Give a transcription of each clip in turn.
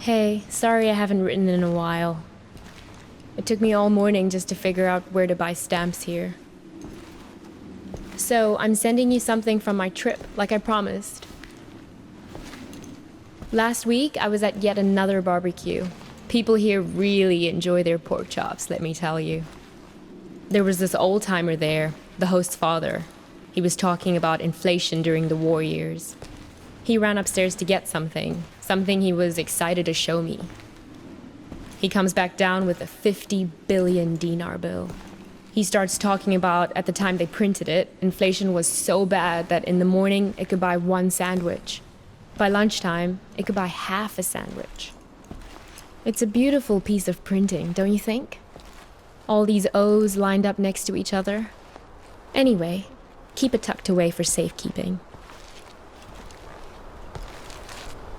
Hey, sorry I haven't written in a while. It took me all morning just to figure out where to buy stamps here. So, I'm sending you something from my trip, like I promised. Last week, I was at yet another barbecue. People here really enjoy their pork chops, let me tell you. There was this old-timer there, the host's father. He was talking about inflation during the war years. He ran upstairs to get something he was excited to show me. He comes back down with a 50 billion dinar bill. He starts talking about, at the time they printed it, inflation was so bad that in the morning it could buy one sandwich. By lunchtime, it could buy half a sandwich. It's a beautiful piece of printing, don't you think? All these O's lined up next to each other. Anyway, keep it tucked away for safekeeping.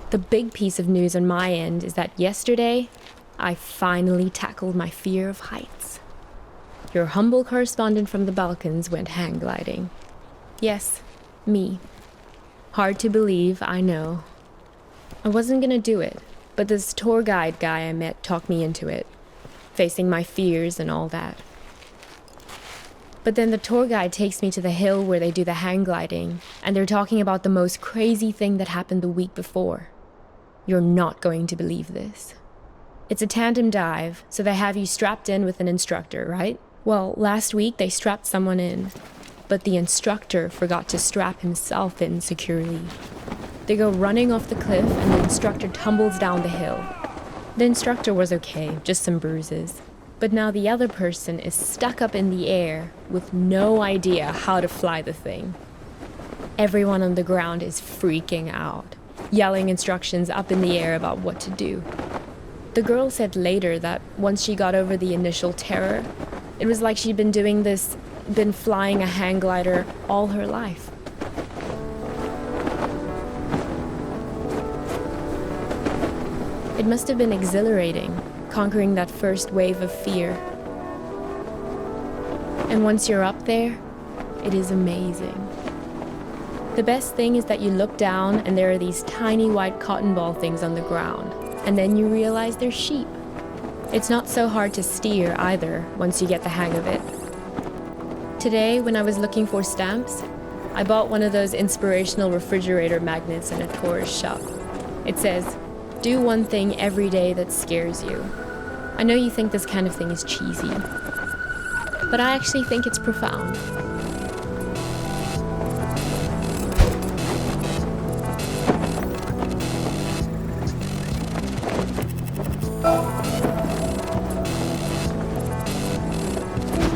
The big piece of news on my end is that yesterday, I finally tackled my fear of heights. Your humble correspondent from the Balkans went hang gliding. Yes, me. Hard to believe, I know. I wasn't gonna do it, but this tour guide guy I met talked me into it, facing my fears and all that. But then the tour guide takes me to the hill where they do the hang gliding, and they're talking about the most crazy thing that happened the week before. You're not going to believe this. It's a tandem dive, so they have you strapped in with an instructor, right? Well, last week they strapped someone in, but the instructor forgot to strap himself in securely. They go running off the cliff and the instructor tumbles down the hill. The instructor was okay, just some bruises. But now the other person is stuck up in the air with no idea how to fly the thing. Everyone on the ground is freaking out, yelling instructions up in the air about what to do. The girl said later that once she got over the initial terror, it was like she'd been flying a hang glider all her life. It must have been exhilarating, conquering that first wave of fear. And once you're up there, it is amazing. The best thing is that you look down and there are these tiny white cotton ball things on the ground, and then you realize they're sheep. It's not so hard to steer either, once you get the hang of it. Today, when I was looking for stamps, I bought one of those inspirational refrigerator magnets in a tourist shop. It says, "Do one thing every day that scares you." I know you think this kind of thing is cheesy, but I actually think it's profound.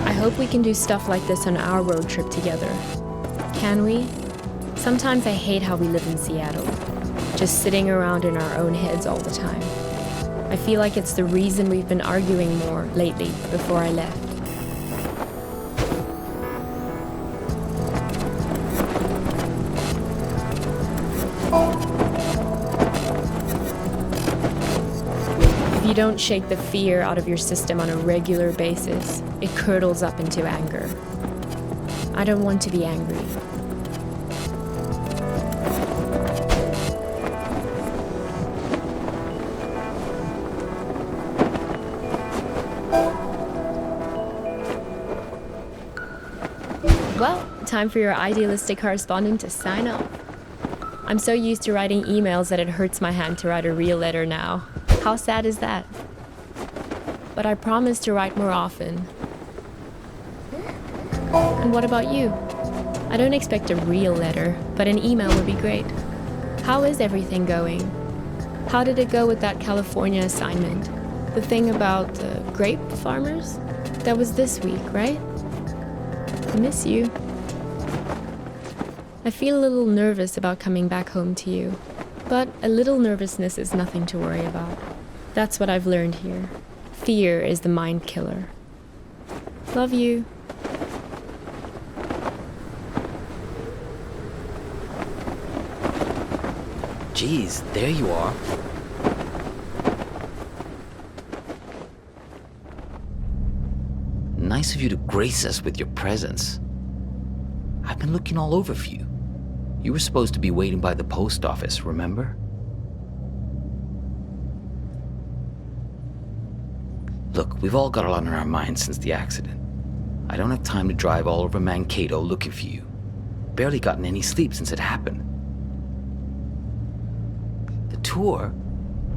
I hope we can do stuff like this on our road trip together. Can we? Sometimes I hate how we live in Seattle, just sitting around in our own heads all the time. I feel like it's the reason we've been arguing more lately before I left. If you don't shake the fear out of your system on a regular basis, it curdles up into anger. I don't want to be angry. Well, time for your idealistic correspondent to sign off. I'm so used to writing emails that it hurts my hand to write a real letter now. How sad is that? But I promise to write more often. And what about you? I don't expect a real letter, but an email would be great. How is everything going? How did it go with that California assignment? The thing about the grape farmers? That was this week, right? I miss you. I feel a little nervous about coming back home to you, but a little nervousness is nothing to worry about. That's what I've learned here. Fear is the mind killer. Love you. Geez, there you are. Nice of you to grace us with your presence. I've been looking all over for you. You were supposed to be waiting by the post office, remember? Look, we've all got a lot on our minds since the accident. I don't have time to drive all over Mankato looking for you. Barely gotten any sleep since it happened. The tour,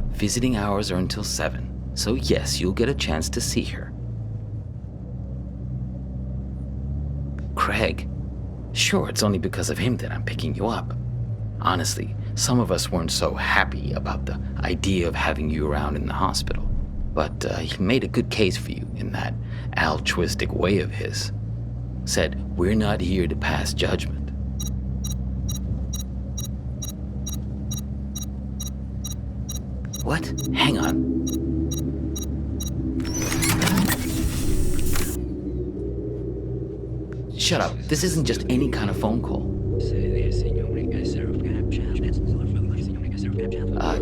visiting hours are until 7, so yes, you'll get a chance to see her. Craig, sure, it's only because of him that I'm picking you up. Honestly, some of us weren't so happy about the idea of having you around in the hospital. But he made a good case for you in that altruistic way of his. Said, we're not here to pass judgment. What? Hang on. Shut up. This isn't just any kind of phone call.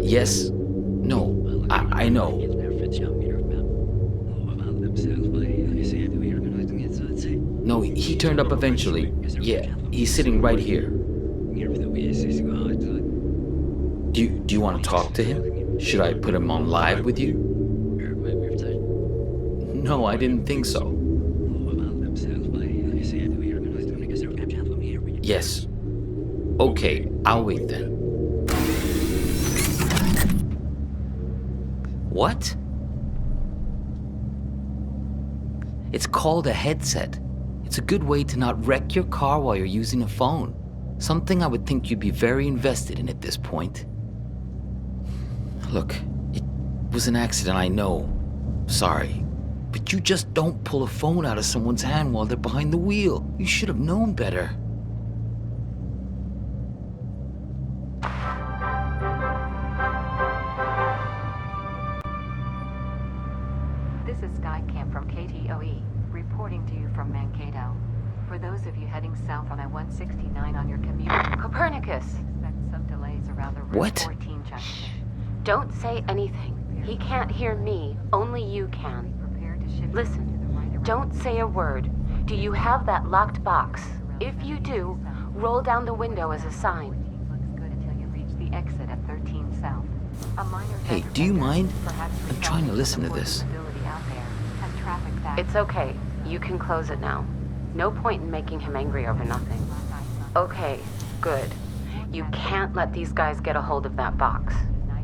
Yes. No. I know. No, he turned up eventually. Yeah, he's sitting right here. Do you want to talk to him? Should I put him on live with you? No, I didn't think so. Yes. Okay, I'll wait then. What? It's called a headset. It's a good way to not wreck your car while you're using a phone. Something I would think you'd be very invested in at this point. Look, it was an accident, I know. Sorry. But you just don't pull a phone out of someone's hand while they're behind the wheel. You should have known better. This is Skycam from KTOE, reporting to you from Mankato. For those of you heading south on I-169 on your commute, Copernicus! expect some delays around the Route What? 14 junction. Don't say anything. He can't hear me. Only you can. Prepare to shift Listen, to the right around don't say a word. Do you have that locked box? If you do, roll down the window as a sign. 14 looks good until you reach the exit at 13 south. A minor Hey, vendor do you bender, mind? perhaps I'm trying to resulting listen to from this. mobility out there, has traffic back. It's okay. You can close it now. No point in making him angry over nothing. Okay, good. You can't let these guys get a hold of that box.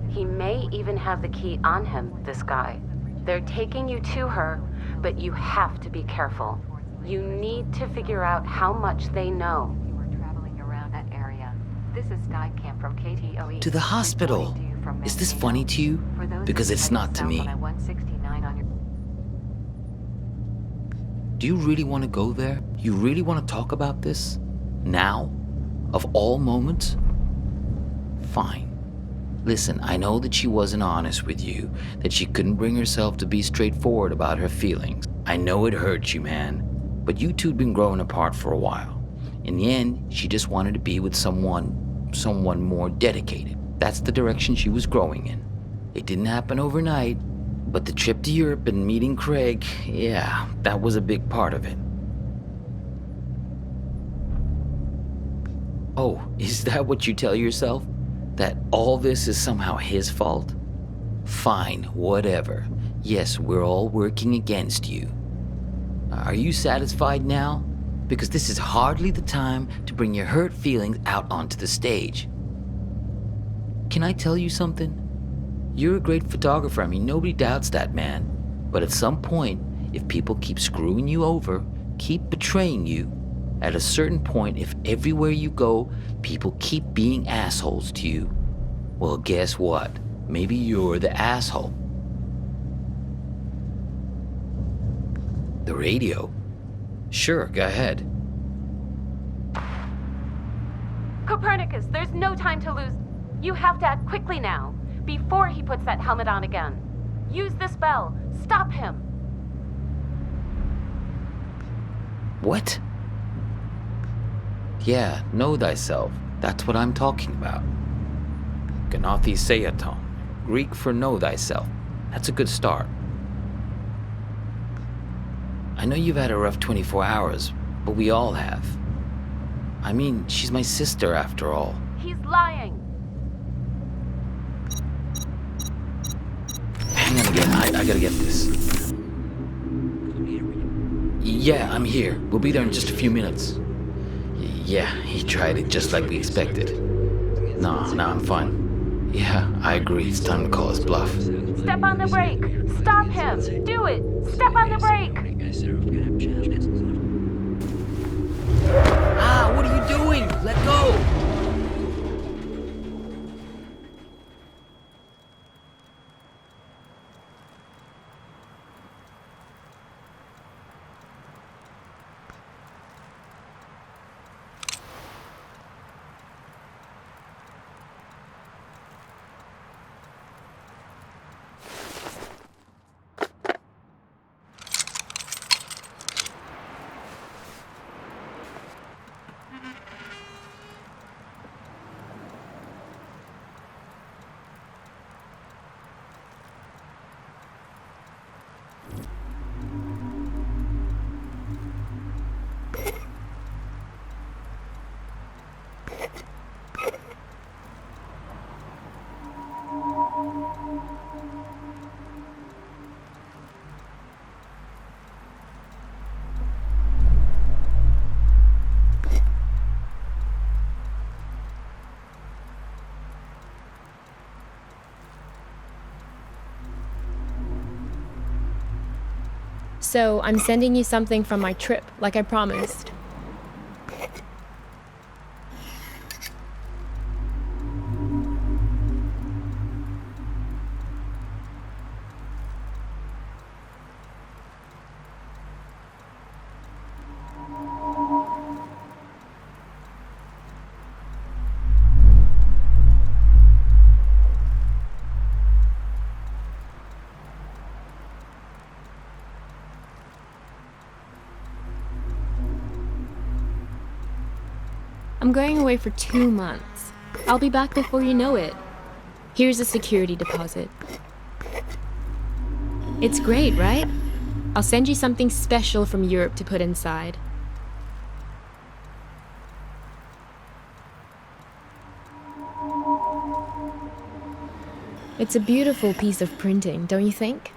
He may even have the key on him, this guy. They're taking you to her, but you have to be careful. You need to figure out how much they know. You were traveling around that area. This is Skycam from KTOE. To the hospital. reporting to you from Is this Mankato. funny to you? For those Because of you it's heading not to south me. on I-169 on your Do you really want to go there? You really want to talk about this? Now? Of all moments? Fine. Listen, I know that she wasn't honest with you, that she couldn't bring herself to be straightforward about her feelings. I know it hurts you, man. But you two'd been growing apart for a while. In the end, she just wanted to be with someone more dedicated. That's the direction she was growing in. It didn't happen overnight, but the trip to Europe and meeting Craig, yeah, that was a big part of it. Oh, is that what you tell yourself? That all this is somehow his fault? Fine, whatever. Yes, we're all working against you. Are you satisfied now? Because this is hardly the time to bring your hurt feelings out onto the stage. Can I tell you something? You're a great photographer, I mean, nobody doubts that, man. But at some point, if people keep screwing you over, keep betraying you, at a certain point, if everywhere you go, people keep being assholes to you, well, guess what? Maybe you're the asshole. The radio? Sure, go ahead. Copernicus, there's no time to lose. You have to act quickly now, before he puts that helmet on again. Use this bell. Stop him. What? Yeah, know thyself. That's what I'm talking about. Ganathi Seaton, Greek for know thyself. That's a good start. I know you've had a rough 24 hours, but we all have. I mean, she's my sister after all. He's lying. Hang on again, I gotta get this. Yeah, I'm here. We'll be there in just a few minutes. Yeah, he tried it just like we expected. No, I'm fine. Yeah, I agree. It's time to call his bluff. Step on the brake! Stop him! Do it! Step on the brake! Ah, what are you doing? Let go! So, I'm sending you something from my trip, like I promised. I'm going away for 2 months. I'll be back before you know it. Here's a security deposit. It's great, right? I'll send you something special from Europe to put inside. It's a beautiful piece of printing, don't you think?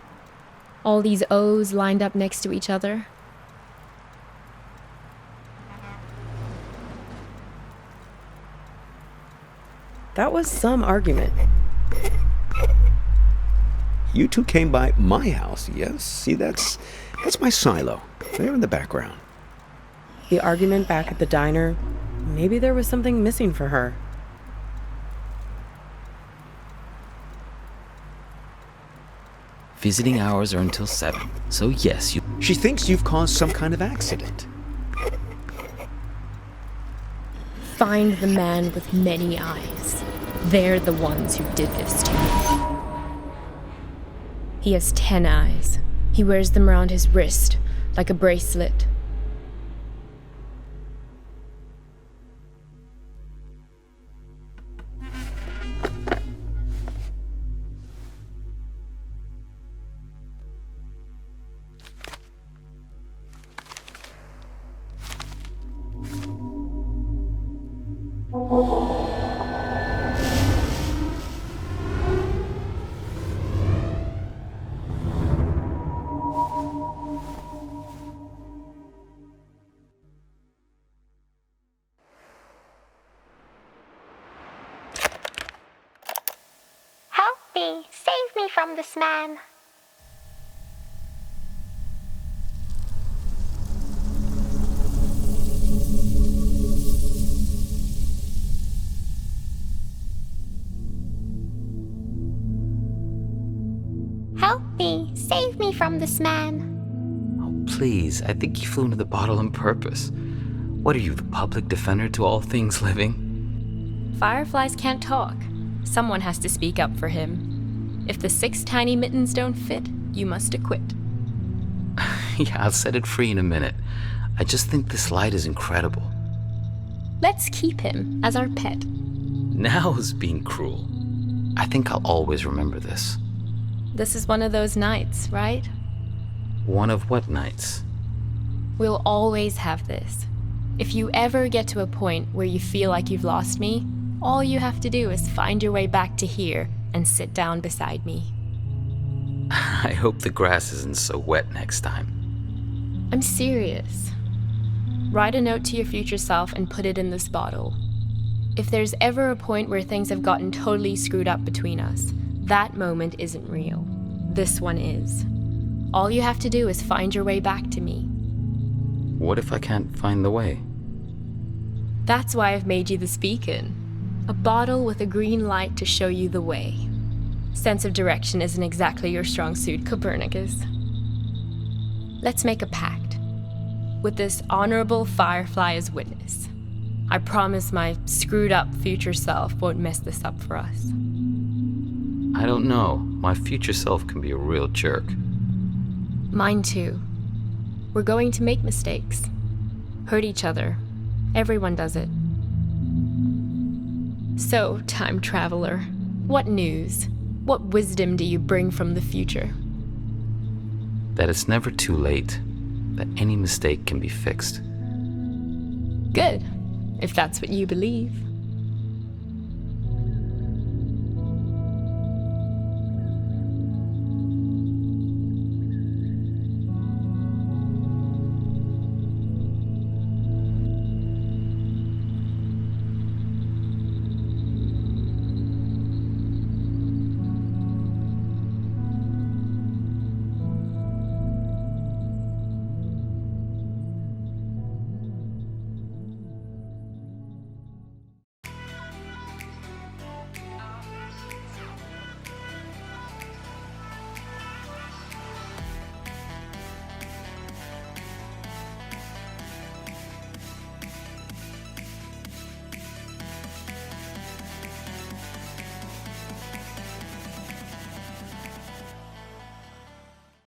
All these O's lined up next to each other. That was some argument. You two came by my house, yes? See, that's my silo. There in the background. The argument back at the diner, maybe there was something missing for her. Visiting hours are until 7, so yes, you... She thinks you've caused some kind of accident. Find the man with many eyes. They're the ones who did this to me. He has 10 eyes. He wears them around his wrist, like a bracelet. Help me! Save me from this man! Help me! Save me from this man! Oh, please, I think you flew into the bottle on purpose. What are you, the public defender to all things living? Fireflies can't talk. Someone has to speak up for him. If the 6 tiny mittens don't fit, you must acquit. Yeah, I'll set it free in a minute. I just think this light is incredible. Let's keep him as our pet. Now is being cruel. I think I'll always remember this. This is one of those nights, right? One of what nights? We'll always have this. If you ever get to a point where you feel like you've lost me, all you have to do is find your way back to here and sit down beside me. I hope the grass isn't so wet next time. I'm serious. Write a note to your future self and put it in this bottle. If there's ever a point where things have gotten totally screwed up between us, that moment isn't real. This one is. All you have to do is find your way back to me. What if I can't find the way? That's why I've made you this beacon. A bottle with a green light to show you the way. Sense of direction isn't exactly your strong suit, Copernicus. Let's make a pact. With this honorable firefly as witness, I promise my screwed up future self won't mess this up for us. I don't know. My future self can be a real jerk. Mine too. We're going to make mistakes. Hurt each other. Everyone does it. So, time traveler, what news? What wisdom do you bring from the future? That it's never too late. That any mistake can be fixed. Good, if that's what you believe.